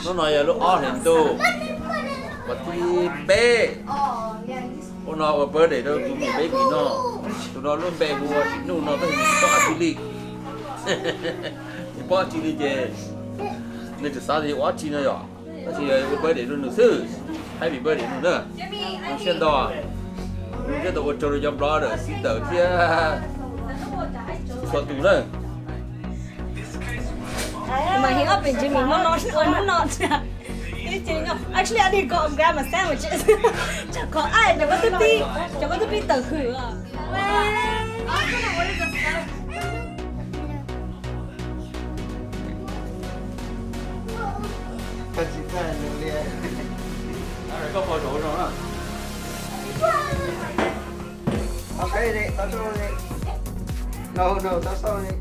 nó nói là lúc on hiện tu và thì bé ông nó có bữa để đâu tụi mình bé gì nó tụi nó luôn bé mua nụ nó phải bỏ chili bỏ chili chứ nên từ sáng thì quá chi nữa rồi thì bữa để luôn nữa sư hay bị bữa để luôn nữa mình xem đó cái tụi tôi rồi dòng đó rồi xin tờ kia soạn tủ nữa mà hiện ở bên Jimmy nó actually I did go and grab my sandwiches chẳng có ai chẳng có tiếp đi tờ khử à có phơi đủ rồi đó Okay, that's all right. No, that's all right.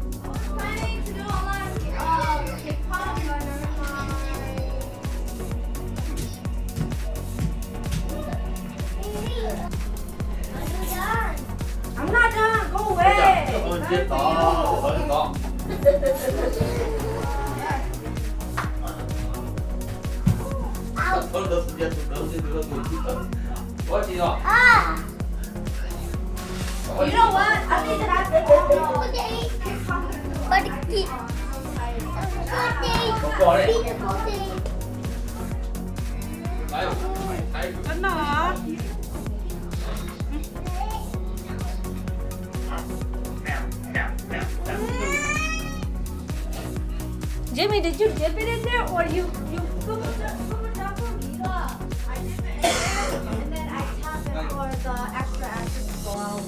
I'm not done. Go away. Chết đó. Có gì rồi? You know what? I think that I Vẫn nó. Jimmy, did you dip it in there or you put it down for me? I dip it and then I tap it for the extra acid to go out.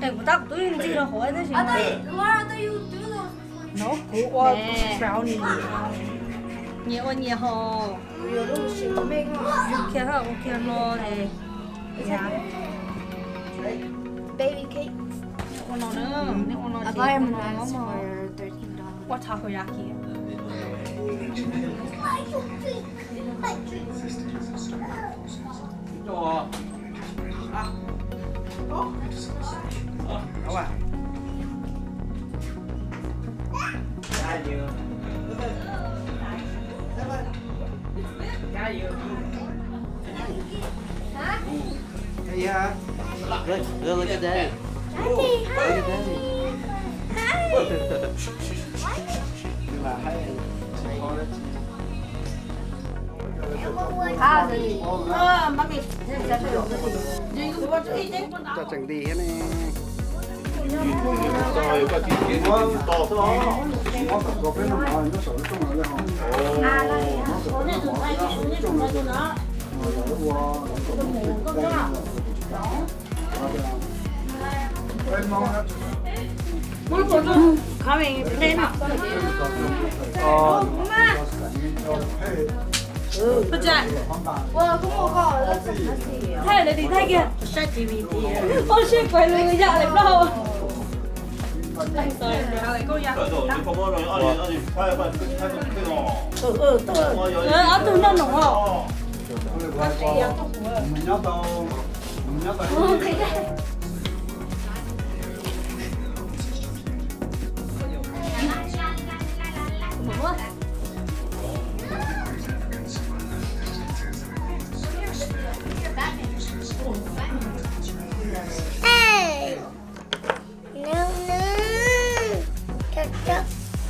Cái của tao tôi làm gì là hỏi thế gì mà. Laura, do you do those? Nó cũ qua brownie. Nhiều hồ. Kia ha, kia lo này. Baby cake. Con nó nữa, nếu con nó I chỉ buy them con nó mà. for $13. What takoyaki? Rồi. Đâu à? Cái gì? Cái gì? Cái gì hả? Look at that. Daddy, Look at that. Nhưng mà hay cho chẳng đi hết này. Rồi có chuyện kiến to đó. Coming, lên. Bất chạy. Thay là đi thay kia. Chat GPT. Ôi shit, quay lưng dạ lại đâu. Sorry, cô ya. Rồi, không có rồi, anh phải cái đó. Từ nó nổ không? Mình nhớ đâu. Hey! No.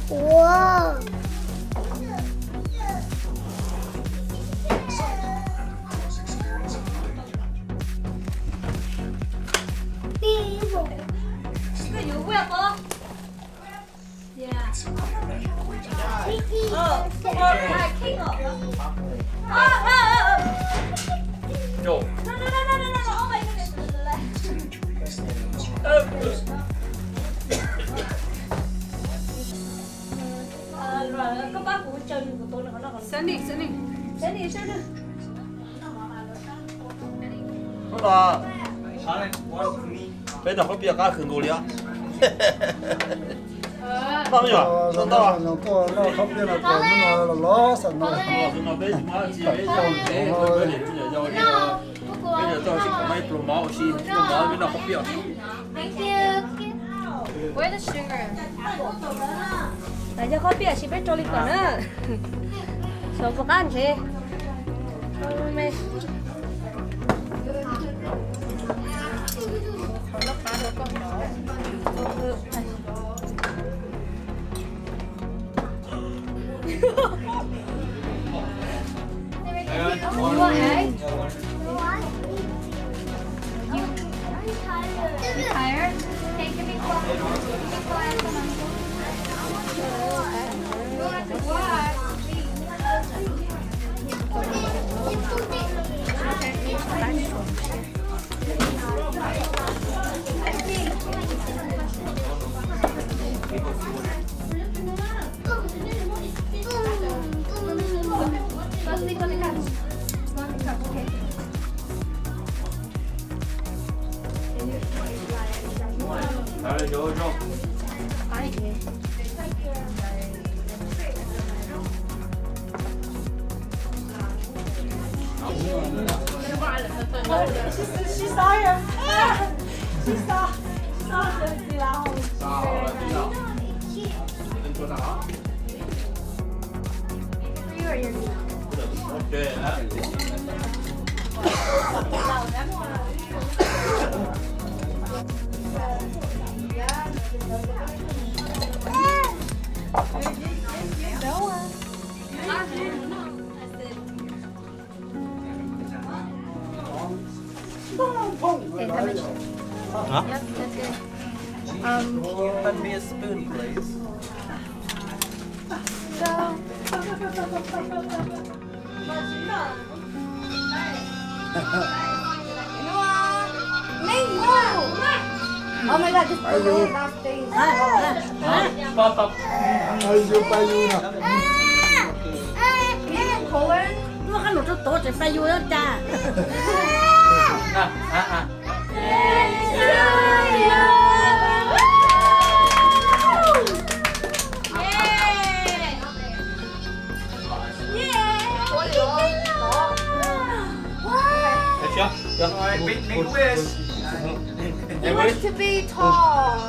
Whoa! Cái vụ quẹt không? Yeah. Hai kick up. Yo. No. Oh my goodness. Rồi các bác của chơi của tôi nó còn Send đi. đi. Đó là bây giờ có việc cá khẩn đồ liá. Bao nhiêu? Sao đó? Nó không biết là còn nó lo sợ nó. Nó bây giờ mà chỉ bây giờ để tôi để bây giờ bây giờ tôi chỉ có mấy promo xí, promo bên nó không biết. Thank you. Where's the sugar? Tại cho có bia chỉ biết cho lịch còn nữa. Số có ăn gì? Mày. You want egg? You tired? Okay, give me 4. Give me 4 eggs and I'm You want to what? Let's leave on the couch. On the couch, okay? Đấy, vô. Ai vậy? She saw you. She saw the lao. For you or your knee? Ok đó. Okay, how much? Hả? Yep, that's good. Can you lend me a spoon, please? Oh my god, this is the last day. Stop. Poland? Nó khăn một chút tốt thì phải vui lắm cha. Được chưa? Được. Alright, make a wish. He wants to be tall.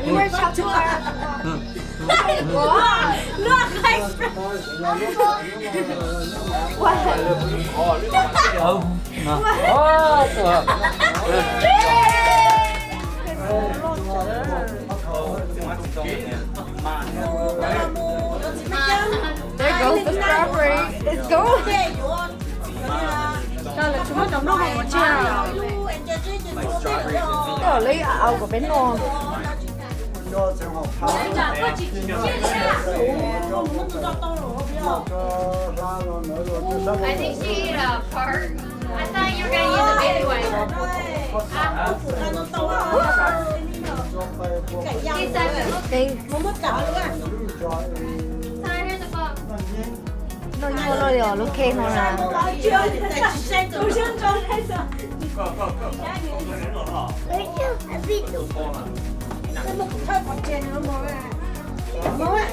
He wants to Look, I There goes the strawberry. It's going. Cho là chúng nó trồng nó hồng chưa? Có lấy ảo của bên ngon. I think she ate a part. I thought you were gonna use a baby wipe. He said, Không mất cả luôn á. Ty, here's a book. Nó nhiều rồi rồi, lúc khen nó là.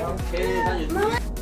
Ok, nó nhìn.